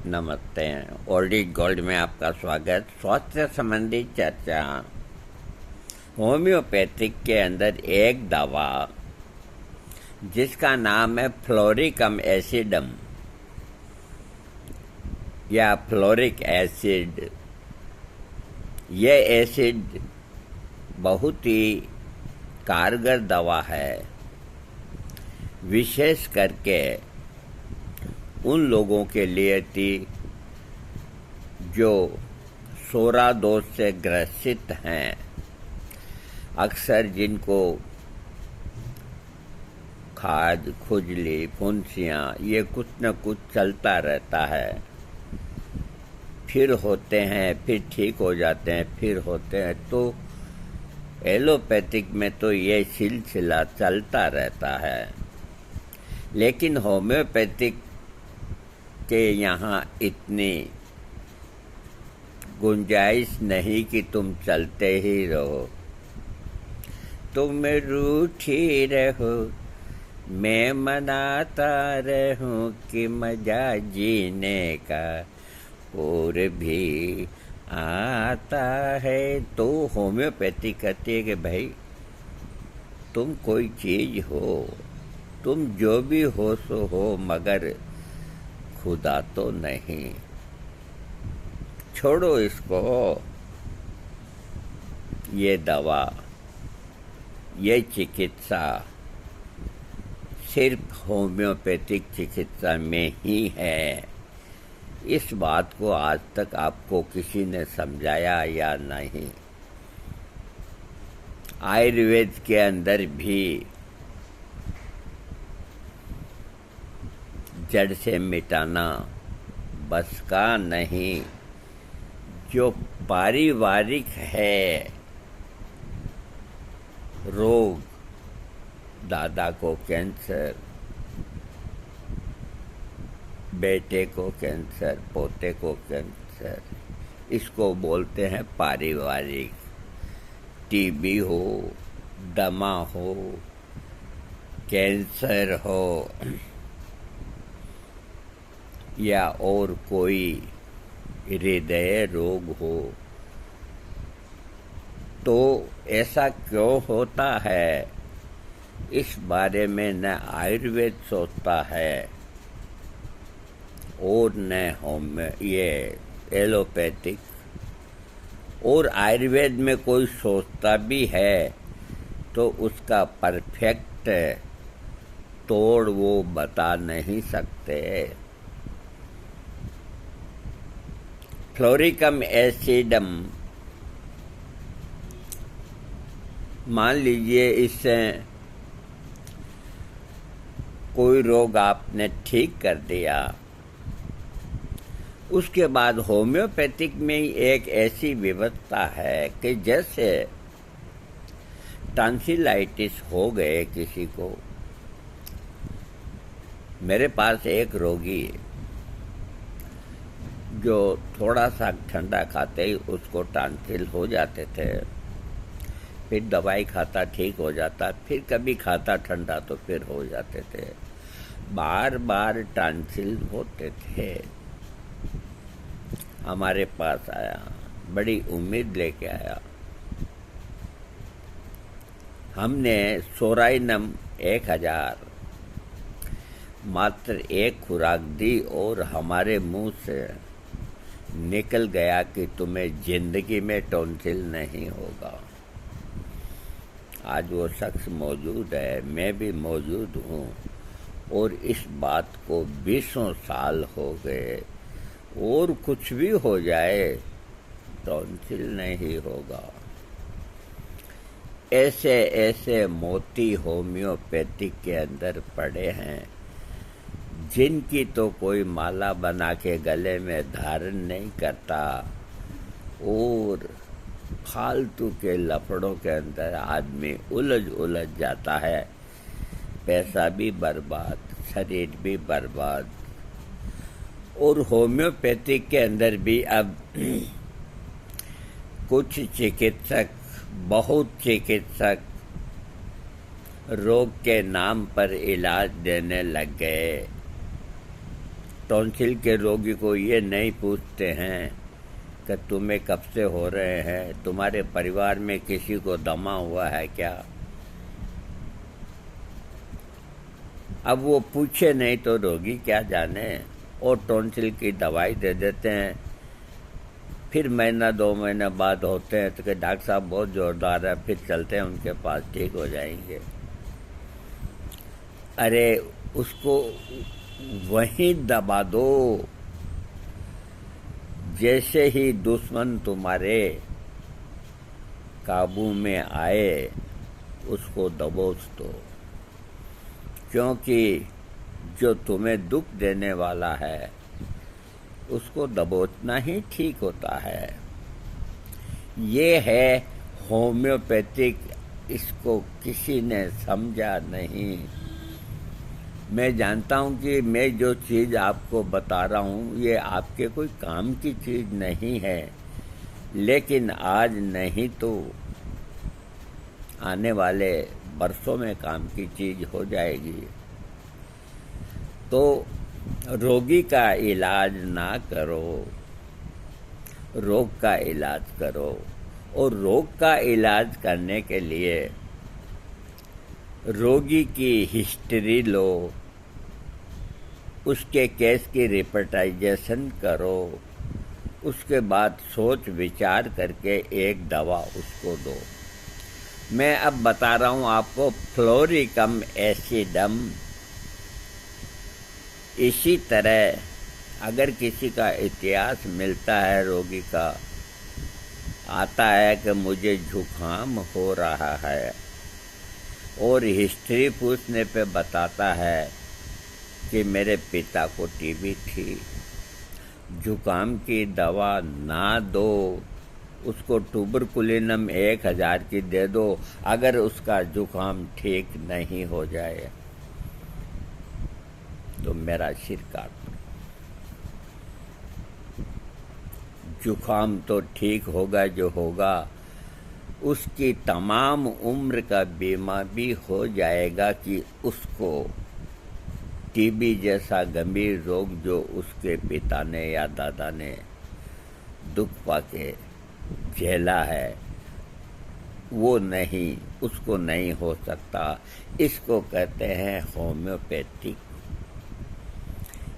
नमस्ते। Old is gold में आपका स्वागत। स्वास्थ्य संबंधी चर्चा। होम्योपैथिक के अंदर एक दवा जिसका नाम है फ्लोरिकम एसिडम या फ्लोरिक एसिड। यह एसिड बहुत ही कारगर दवा है, विशेष करके उन लोगों के लिए थी जो सोरा दोष से ग्रसित हैं। अक्सर जिनको खाज, खुजली, फुंसियाँ ये कुछ न कुछ चलता रहता है, फिर होते हैं, फिर ठीक हो जाते हैं, फिर होते हैं। तो एलोपैथिक में तो ये सिलसिला चलता रहता है, लेकिन होम्योपैथिक के यहाँ इतनी गुंजाइश नहीं कि तुम चलते ही रहो। तुम रूठी रहो, मैं मनाता रहूं कि मजा जीने का और भी आता है। तो होम्योपैथी कहती है कि भाई तुम कोई चीज हो, तुम जो भी हो सो हो, मगर खुदा तो नहीं। छोड़ो इसको। ये दवा, ये चिकित्सा सिर्फ होम्योपैथिक चिकित्सा में ही है। इस बात को आज तक आपको किसी ने समझाया या नहीं। आयुर्वेद के अंदर भी जड़ से मिटाना बस का नहीं। जो पारिवारिक है रोग, दादा को कैंसर, बेटे को कैंसर, पोते को कैंसर, इसको बोलते हैं पारिवारिक। टीबी हो, दमा हो, कैंसर हो या और कोई हृदय रोग हो, तो ऐसा क्यों होता है, इस बारे में न आयुर्वेद सोचता है और न ये एलोपैथिक। और आयुर्वेद में कोई सोचता भी है तो उसका परफेक्ट तोड़ वो बता नहीं सकते। फ्लोरिकम एसिडम, मान लीजिए इससे कोई रोग आपने ठीक कर दिया, उसके बाद होम्योपैथिक में ही एक ऐसी व्यवस्था है कि जैसे टॉन्सिलाइटिस हो गए किसी को। मेरे पास एक रोगी जो थोड़ा सा ठंडा खाते ही उसको टॉन्सिल हो जाते थे, फिर दवाई खाता ठीक हो जाता, फिर कभी खाता ठंडा तो फिर हो जाते थे, बार बार टॉन्सिल होते थे। हमारे पास आया, बड़ी उम्मीद लेके आया। हमने सोराइनम 1000 मात्र एक खुराक दी और हमारे मुंह से निकल गया कि तुम्हें जिंदगी में टॉन्सिल नहीं होगा। आज वो शख्स मौजूद है, मैं भी मौजूद हूँ, और इस बात को 20 साल हो गए। और कुछ भी हो जाए टॉन्सिल नहीं होगा। ऐसे ऐसे मोती होम्योपैथिक के अंदर पड़े हैं जिनकी तो कोई माला बना के गले में धारण नहीं करता, और फालतू के लफड़ों के अंदर आदमी उलझ जाता है। पैसा भी बर्बाद, शरीर भी बर्बाद। और होम्योपैथिक के अंदर भी अब कुछ चिकित्सक, बहुत चिकित्सक रोग के नाम पर इलाज देने लग गए। टॉन्सिल के रोगी को ये नहीं पूछते हैं कि तुम्हें कब से हो रहे हैं, तुम्हारे परिवार में किसी को दमा हुआ है क्या। अब वो पूछे नहीं तो रोगी क्या जाने, और टॉन्सिल की दवाई दे देते हैं। फिर महीना 2 महीने बाद होते हैं तो कि डॉक्टर साहब बहुत जोरदार है, फिर चलते हैं उनके पास, ठीक हो जाएंगे। अरे उसको वहीं दबा दो। जैसे ही दुश्मन तुम्हारे काबू में आए उसको दबोच दो, क्योंकि जो तुम्हें दुख देने वाला है उसको दबोचना ही ठीक होता है। ये है होम्योपैथिक, इसको किसी ने समझा नहीं। मैं जानता हूँ कि मैं जो चीज़ आपको बता रहा हूँ ये आपके कोई काम की चीज़ नहीं है, लेकिन आज नहीं तो आने वाले बरसों में काम की चीज़ हो जाएगी। तो रोगी का इलाज ना करो, रोग का इलाज करो। और रोग का इलाज करने के लिए रोगी की हिस्ट्री लो, उसके केस की रिपोर्टाइजेशन करो, उसके बाद सोच विचार करके एक दवा उसको दो। मैं अब बता रहा हूँ आपको फ्लोरिकम एसिडम। इसी तरह अगर किसी का इतिहास मिलता है, रोगी का आता है कि मुझे जुकाम हो रहा है और हिस्ट्री पूछने पे बताता है कि मेरे पिता को टीबी थी, जुकाम की दवा ना दो, उसको ट्यूबरकुलिनम 1000 की दे दो अगर उसका जुकाम ठीक नहीं हो जाए तो मेरा सिर काट दो। जुकाम तो ठीक होगा जो होगा, उसकी तमाम उम्र का बीमा भी हो जाएगा कि उसको टीबी जैसा गंभीर रोग जो उसके पिता ने या दादा ने दुख पाके झेला है वो नहीं, उसको नहीं हो सकता। इसको कहते हैं होम्योपैथिक।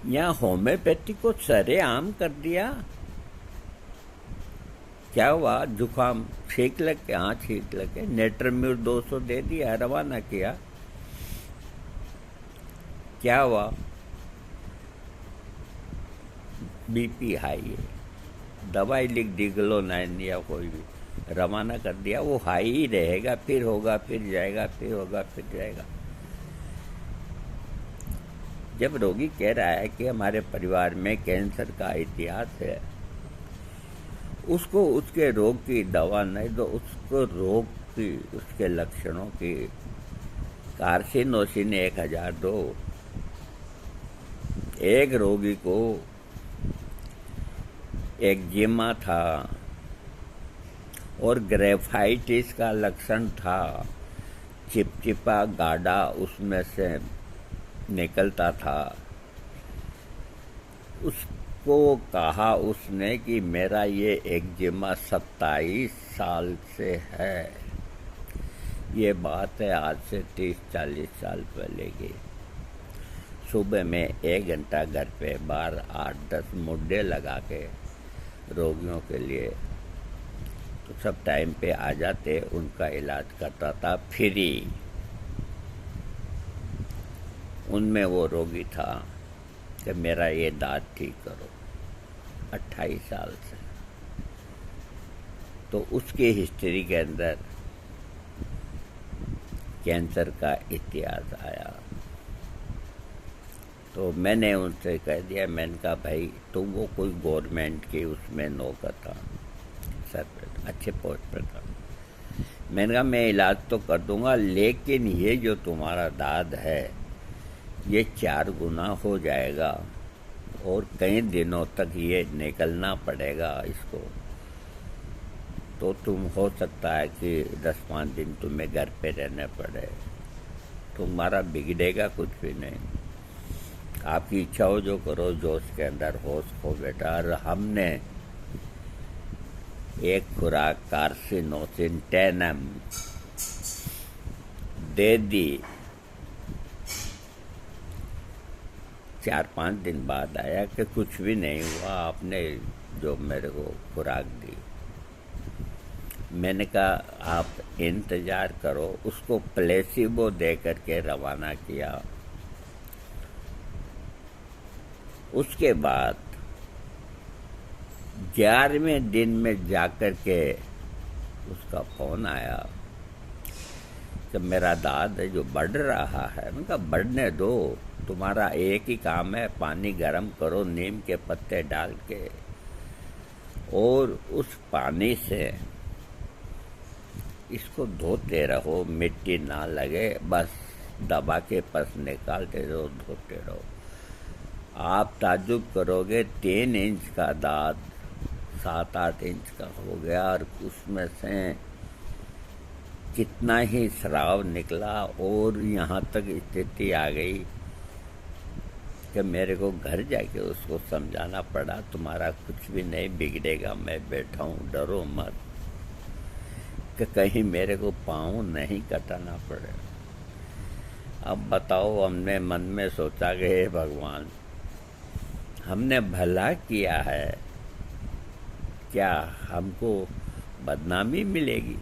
यहाँ होम्योपैथिक को सरेआम कर दिया। क्या हुआ, जुकाम छींक लग के, हाँ छींक लग के नेट्रम्यूर 200 दे दिया, रवाना किया। क्या हुआ, बीपी हाई है, दवाई लिख दी ग्लोनाइन या कोई भी, रवाना कर दिया। वो हाई ही रहेगा, फिर होगा, फिर जाएगा, फिर होगा, फिर जाएगा। जब रोगी कह रहा है कि हमारे परिवार में कैंसर का इतिहास है, उसको उसके रोग की दवा नहीं दो, उसको रोग की, उसके लक्षणों की कार्सिनोसिन 1000 दो। एक रोगी को एक्जिमा था और ग्रेफाइटिस का लक्षण था, चिपचिपा गाढ़ा उसमें से निकलता था। उसको कहा उसने कि मेरा ये एक्जिमा 27 साल से है। ये बात है आज से 30-40 साल पहले की। सुबह में 1 घंटा घर पे बाहर 8-10 मुड्डे लगा के रोगियों के लिए, तो सब टाइम पे आ जाते, उनका इलाज करता था फ्री। उनमें वो रोगी था कि मेरा ये दांत ठीक करो, 28 साल से। तो उसकी हिस्ट्री के अंदर कैंसर का इतिहास आया। तो मैंने उनसे कह दिया, मैंने कहा भाई तुम वो कोई गवर्नमेंट की उसमें नौकर था, सर पे अच्छे पोस्ट पर था। मैंने कहा मैं इलाज तो कर दूंगा, लेकिन ये जो तुम्हारा दाद है ये 4 गुना हो जाएगा और कई दिनों तक ये निकलना पड़ेगा इसको। तो तुम हो सकता है कि 10-5 दिन तुम्हें घर पे रहने पड़े, तुम्हारा बिगड़ेगा कुछ भी नहीं। आपकी इच्छा हो जो करो, जोश के अंदर होश खो बेटा। और हमने एक खुराक कार्सिनोसिन 10 mg दे दी। 4-5 दिन बाद आया कि कुछ भी नहीं हुआ, आपने जो मेरे को खुराक दी। मैंने कहा आप इंतज़ार करो। उसको प्लेसिबो दे करके रवाना किया। उसके बाद 11वें दिन में जाकर के उसका फ़ोन आया कि मेरा दाद है जो बढ़ रहा है। मैंने कहा बढ़ने दो, तुम्हारा एक ही काम है, पानी गर्म करो नीम के पत्ते डाल के, और उस पानी से इसको धोते रहो, मिट्टी ना लगे, बस दबा के पस निकालते रहो, धोते रहो। आप ताज्जुब करोगे 3 इंच का दांत 7-8 इंच का हो गया, और उसमें से कितना ही स्राव निकला। और यहाँ तक स्थिति आ गई कि मेरे को घर जाके उसको समझाना पड़ा, तुम्हारा कुछ भी नहीं बिगड़ेगा, मैं बैठा हूँ, डरो मत, कि कहीं मेरे को पाँव नहीं कटाना पड़े। अब बताओ, हमने मन में सोचा कि हे भगवान, हमने भला किया है, क्या हमको बदनामी मिलेगी?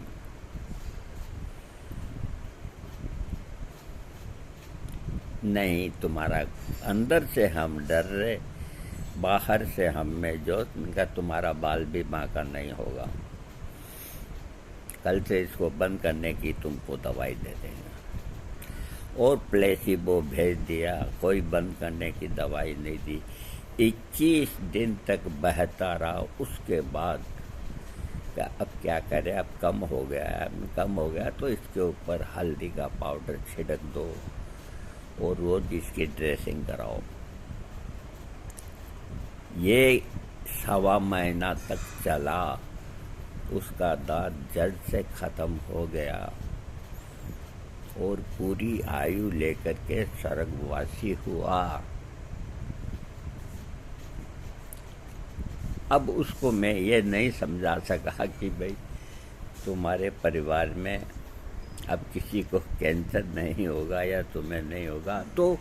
नहीं, तुम्हारा अंदर से हम डर रहे, बाहर से हम में जोश। उनका तुम्हारा बाल भी माँ का नहीं होगा, कल से इसको बंद करने की तुमको दवाई दे देंगे। और प्लेसिबो भेज दिया, कोई बंद करने की दवाई नहीं दी। 21 दिन तक बहता रहा। उसके बाद अब क्या करें, अब कम हो गया है। कम हो गया तो इसके ऊपर हल्दी का पाउडर छिड़क दो और रोज इसकी ड्रेसिंग कराओ। ये 1.25 महीना तक चला, उसका दांत जड़ से खत्म हो गया और पूरी आयु लेकर के स्वर्गवासी हुआ। अब उसको मैं ये नहीं समझा सका कि भाई तुम्हारे परिवार में अब किसी को कैंसर नहीं होगा या तुम्हें नहीं होगा। तो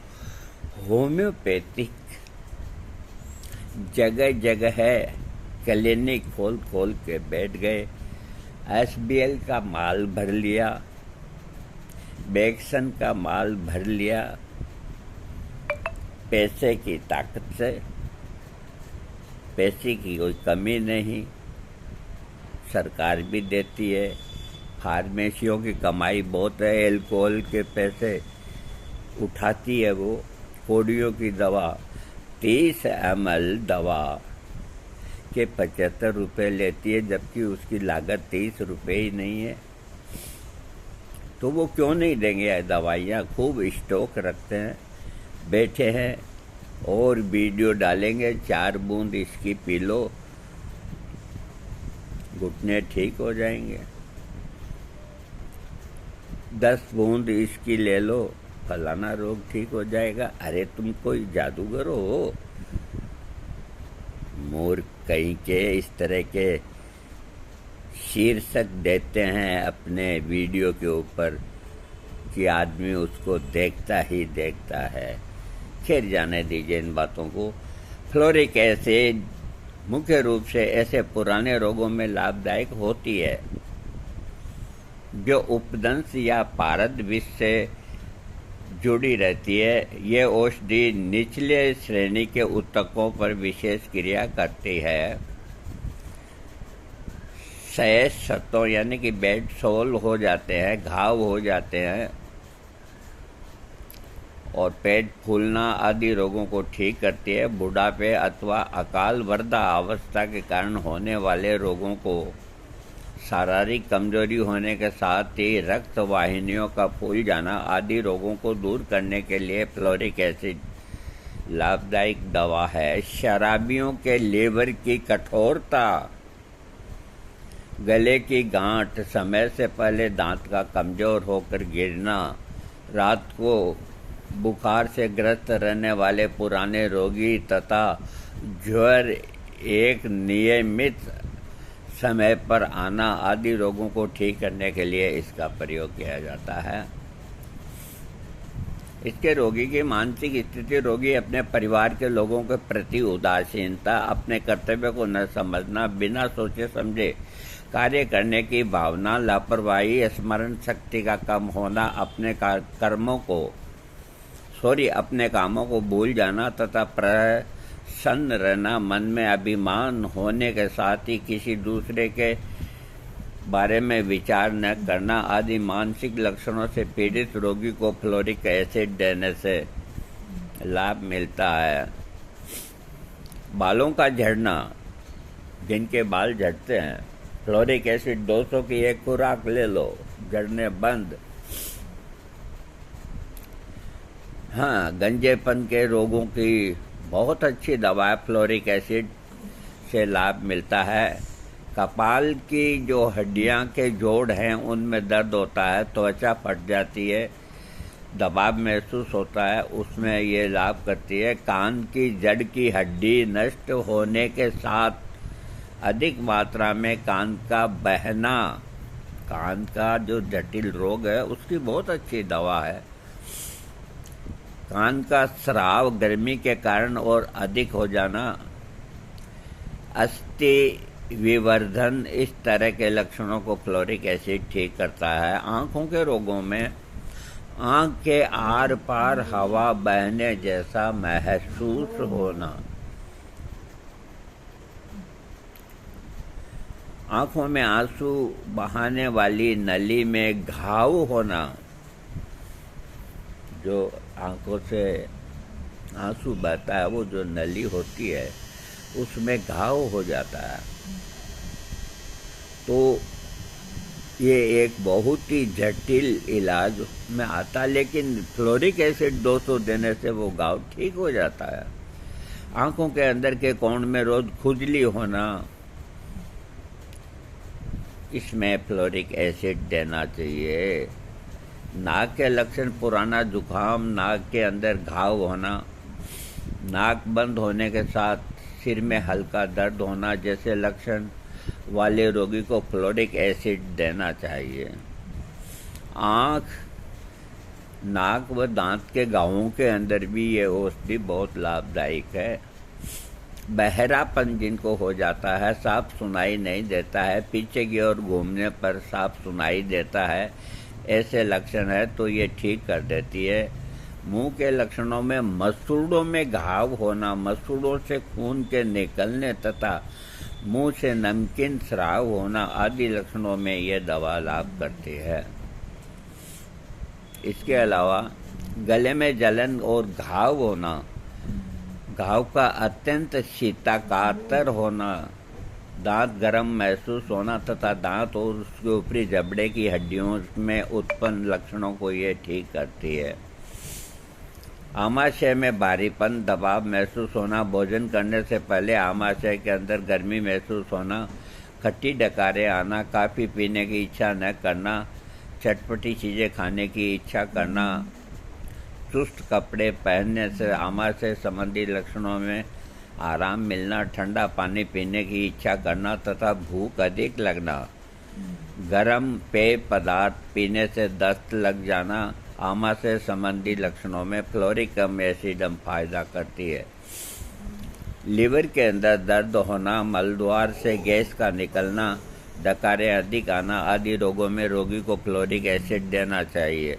होम्योपैथिक जगह जगह है, क्लिनिक खोल खोल के बैठ गए। SBL का माल भर लिया, बेक्सन का माल भर लिया, पैसे की ताकत से। पैसे की कोई कमी नहीं, सरकार भी देती है, फार्मेसियों की कमाई बहुत है, एल्कोहल के पैसे उठाती है वो। पोलियो की दवा 30 ml दवा के 75 रुपये लेती है, जबकि उसकी लागत 30 रुपये ही नहीं है। तो वो क्यों नहीं देंगे? दवाइयाँ खूब स्टॉक रखते हैं, बैठे हैं और वीडियो डालेंगे, 4 बूंद इसकी पी लो, घुटने ठीक हो जाएंगे, 10 बूंद इसकी ले लो, फलाना रोग ठीक हो जाएगा। अरे तुम कोई जादूगर हो? मूर्ख कहीं के इस तरह के शीर्षक देते हैं अपने वीडियो के ऊपर कि आदमी उसको देखता ही देखता है। खैर, जाने दीजिए इन बातों को। फ्लोरिक एसिड मुख्य रूप से ऐसे पुराने रोगों में लाभदायक होती है जो उपदंश या पारद विष से जुड़ी रहती है। ये औषधि निचले श्रेणी के ऊतकों पर विशेष क्रिया करती है। सैश सतों यानी कि बेड सोल हो जाते हैं, घाव हो जाते हैं, और पेट फूलना आदि रोगों को ठीक करती है। बुढ़ापे अथवा अकाल वृद्धावस्था के कारण होने वाले रोगों को, शारीरिक कमजोरी होने के साथ ही रक्त वाहिनियों का फूल जाना आदि रोगों को दूर करने के लिए फ्लोरिक एसिड लाभदायक दवा है। शराबियों के लीवर की कठोरता, गले की गांठ, समय से पहले दांत का कमजोर होकर गिरना, रात को बुखार से ग्रस्त रहने वाले पुराने रोगी तथा ज्वर एक नियमित समय पर आना आदि रोगों को ठीक करने के लिए इसका प्रयोग किया जाता है। इसके रोगी की मानसिक स्थिति, रोगी अपने परिवार के लोगों के प्रति उदासीनता, अपने कर्तव्य को न समझना, बिना सोचे समझे कार्य करने की भावना, लापरवाही, स्मरण शक्ति का कम होना, अपने कामों को भूल जाना तथा प्रसन्न रहना, मन में अभिमान होने के साथ ही किसी दूसरे के बारे में विचार न करना आदि मानसिक लक्षणों से पीड़ित रोगी को फ्लोरिक एसिड देने से लाभ मिलता है। बालों का झड़ना, जिनके बाल झड़ते हैं, फ्लोरिक एसिड 200 की एक खुराक ले लो, झड़ने बंद। हाँ, गंजेपन के रोगों की बहुत अच्छी दवा है, फ्लोरिक एसिड से लाभ मिलता है। कपाल की जो हड्डियां के जोड़ हैं उनमें दर्द होता है, त्वचा फट जाती है, दबाव महसूस होता है, उसमें ये लाभ करती है। कान की जड़ की हड्डी नष्ट होने के साथ अधिक मात्रा में कान का बहना, कान का जो जटिल रोग है उसकी बहुत अच्छी दवा है। कान का स्राव गर्मी के कारण और अधिक हो जाना, अस्थि विवर्धन, इस तरह के लक्षणों को फ्लोरिक एसिड ठीक करता है। आंखों के रोगों में आंख के आर पार हवा बहने जैसा महसूस होना, आंखों में आंसू बहाने वाली नली में घाव होना, जो आंखों से आंसू बहता है वो जो नली होती है उसमें घाव हो जाता है, तो ये एक बहुत ही जटिल इलाज में आता है, लेकिन फ्लोरिक एसिड 200 देने से वो घाव ठीक हो जाता है। आंखों के अंदर के कोण में रोज खुजली होना, इसमें फ्लोरिक एसिड देना चाहिए। नाक के लक्षण, पुराना जुकाम, नाक के अंदर घाव होना, नाक बंद होने के साथ सिर में हल्का दर्द होना जैसे लक्षण वाले रोगी को फ्लोरिक एसिड देना चाहिए। आँख, नाक व दांत के घावों के अंदर भी ये औषधि बहुत लाभदायक है। बहरापन जिनको हो जाता है, साफ सुनाई नहीं देता है, पीछे की ओर घूमने पर साफ सुनाई देता है, ऐसे लक्षण है तो ये ठीक कर देती है। मुंह के लक्षणों में मसूड़ों में घाव होना, मसूड़ों से खून के निकलने तथा मुंह से नमकीन स्राव होना आदि लक्षणों में ये दवा लाभ करती है। इसके अलावा गले में जलन और घाव होना, घाव का अत्यंत शीतकातर होना, दांत गर्म महसूस होना तथा दांत और उसके ऊपरी जबड़े की हड्डियों में उत्पन्न लक्षणों को ये ठीक करती है। आमाशय में भारीपन, दबाव महसूस होना, भोजन करने से पहले आमाशय के अंदर गर्मी महसूस होना, खट्टी डकारें आना, काफ़ी पीने की इच्छा न करना, चटपटी चीज़ें खाने की इच्छा करना, चुस्त कपड़े पहनने से आमाशय संबंधी लक्षणों में आराम मिलना, ठंडा पानी पीने की इच्छा करना तथा भूख अधिक लगना, गर्म पेय पदार्थ पीने से दस्त लग जाना, आमाशय संबंधी लक्षणों में फ्लोरिक एसिड फायदा करती है। लीवर के अंदर दर्द होना, मलद्वार से गैस का निकलना, डकारें अधिक आना आदि रोगों में रोगी को फ्लोरिक एसिड देना चाहिए।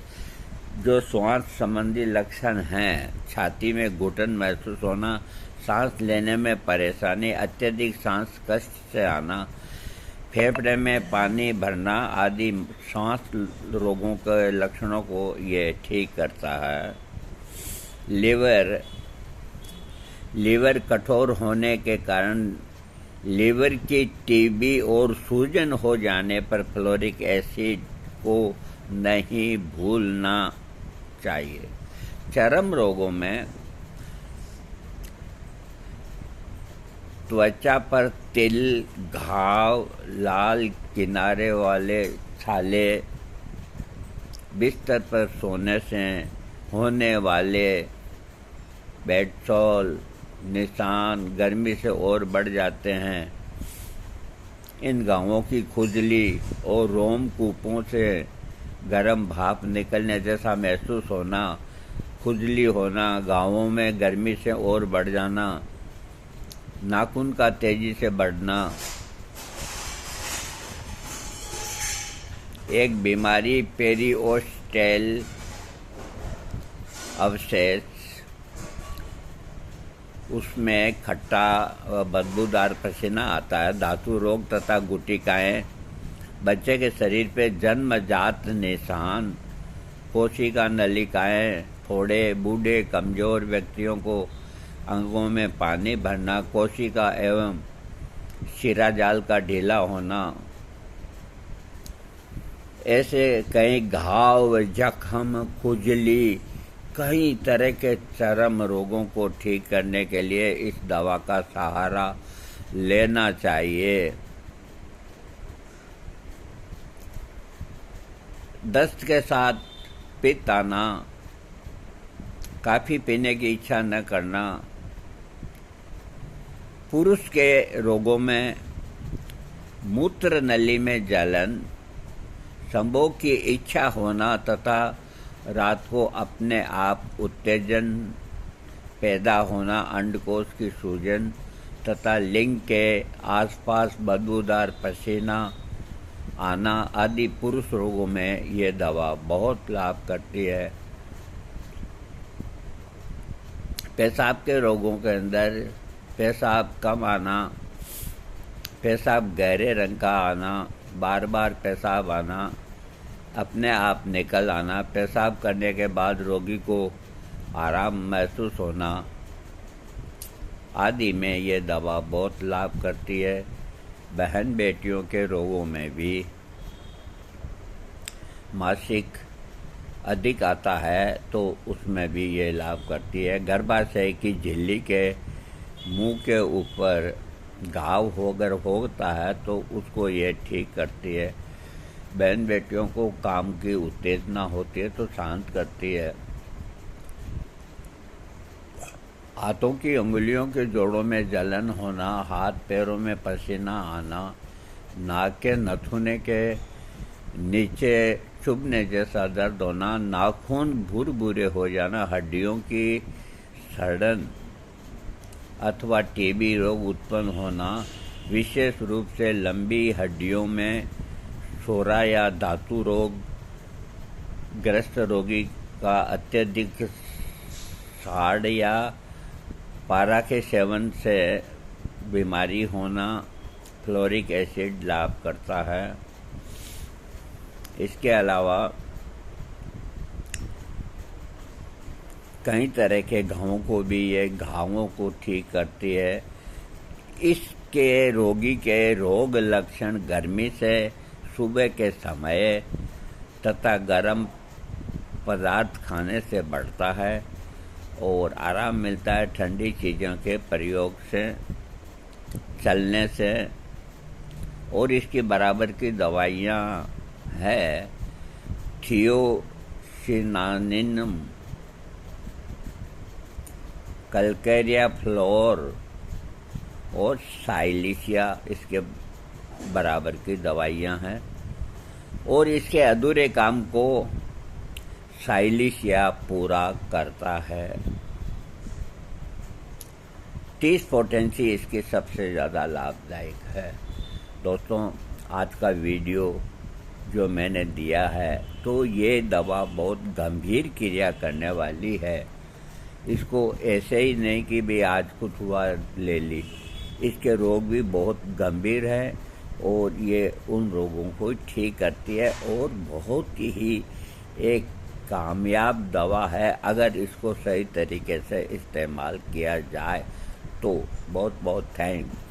जो श्वास संबंधी लक्षण हैं, छाती में घुटन महसूस होना, सांस लेने में परेशानी, अत्यधिक सांस कष्ट से आना, फेफड़े में पानी भरना आदि सांस रोगों के लक्षणों को ये ठीक करता है। लीवर कठोर होने के कारण लीवर की टीबी और सूजन हो जाने पर फ्लोरिक एसिड को नहीं भूलना चाहिए। चर्म रोगों में त्वचा पर तिल, घाव, लाल किनारे वाले छाले, बिस्तर पर सोने से होने वाले बेडसोल निशान गर्मी से और बढ़ जाते हैं। इन घावों की खुजली और रोमकूपों से गर्म भाप निकलने जैसा महसूस होना, खुजली होना, घावों में गर्मी से और बढ़ जाना, नाखून का तेजी से बढ़ना, एक बीमारी पेरिओस्टेल अवशेष, उसमें खट्टा बदबूदार पसीना आता है। धातु रोग तथा गुटिकाएं, बच्चे के शरीर पे जन्मजात निशान, कोशिका नलिकाएं, फोड़े, बूढ़े कमजोर व्यक्तियों को अंगों में पानी भरना, कोशिका एवं शिराजाल का ढीला होना, ऐसे कई घाव, जख्म, खुजली, कई तरह के चर्म रोगों को ठीक करने के लिए इस दवा का सहारा लेना चाहिए। दस्त के साथ पित्त आना, काफ़ी पीने की इच्छा न करना, पुरुष के रोगों में मूत्र नली में जलन, संभोग की इच्छा होना तथा रात को अपने आप उत्तेजन पैदा होना, अंडकोश की सूजन तथा लिंग के आसपास बदबूदार पसीना आना आदि पुरुष रोगों में ये दवा बहुत लाभ करती है। पेशाब के रोगों के अंदर पेशाब कम आना, पेशाब गहरे रंग का आना, बार बार पेशाब आना, अपने आप निकल आना, पेशाब करने के बाद रोगी को आराम महसूस होना आदि में ये दवा बहुत लाभ करती है। बहन बेटियों के रोगों में भी मासिक अधिक आता है तो उसमें भी ये लाभ करती है। गर्भाशय की झिल्ली के मुंह के ऊपर घाव अगर होता है तो उसको ये ठीक करती है। बहन बेटियों को काम की उत्तेजना होती है तो शांत करती है। हाथों की उंगलियों के जोड़ों में जलन होना, हाथ पैरों में पसीना आना, नाक के नथुने के नीचे चुभने जैसा दर्द होना, नाखून भूरे हो जाना, हड्डियों की सड़न अथवा टीबी रोग उत्पन्न होना, विशेष रूप से लंबी हड्डियों में सोरा या धातु रोग ग्रस्त रोगी का अत्यधिक साड़ या पारा के सेवन से बीमारी होना, फ्लोरिक एसिड लाभ करता है। इसके अलावा कई तरह के घावों को भी ये घावों को ठीक करती है। इसके रोगी के रोग लक्षण गर्मी से सुबह के समय तथा गर्म पदार्थ खाने से बढ़ता है और आराम मिलता है ठंडी चीज़ों के प्रयोग से, चलने से। और इसकी बराबर की दवाइयाँ है थियोसिनानिन, कैलकेरिया फ्लोर और साइलिशिया इसके बराबर की दवाइयाँ हैं। और इसके अधूरे काम को साइलिशिया पूरा करता है। 30 पोटेंसी इसकी सबसे ज़्यादा लाभदायक है। दोस्तों, आज का वीडियो जो मैंने दिया है तो ये दवा बहुत गंभीर क्रिया करने वाली है। इसको ऐसे ही नहीं कि भी आज कुछ हुआ ले ली। इसके रोग भी बहुत गंभीर हैं और ये उन रोगों को ठीक करती है और बहुत ही एक कामयाब दवा है। अगर इसको सही तरीके से इस्तेमाल किया जाए तो बहुत बहुत थैंक्स।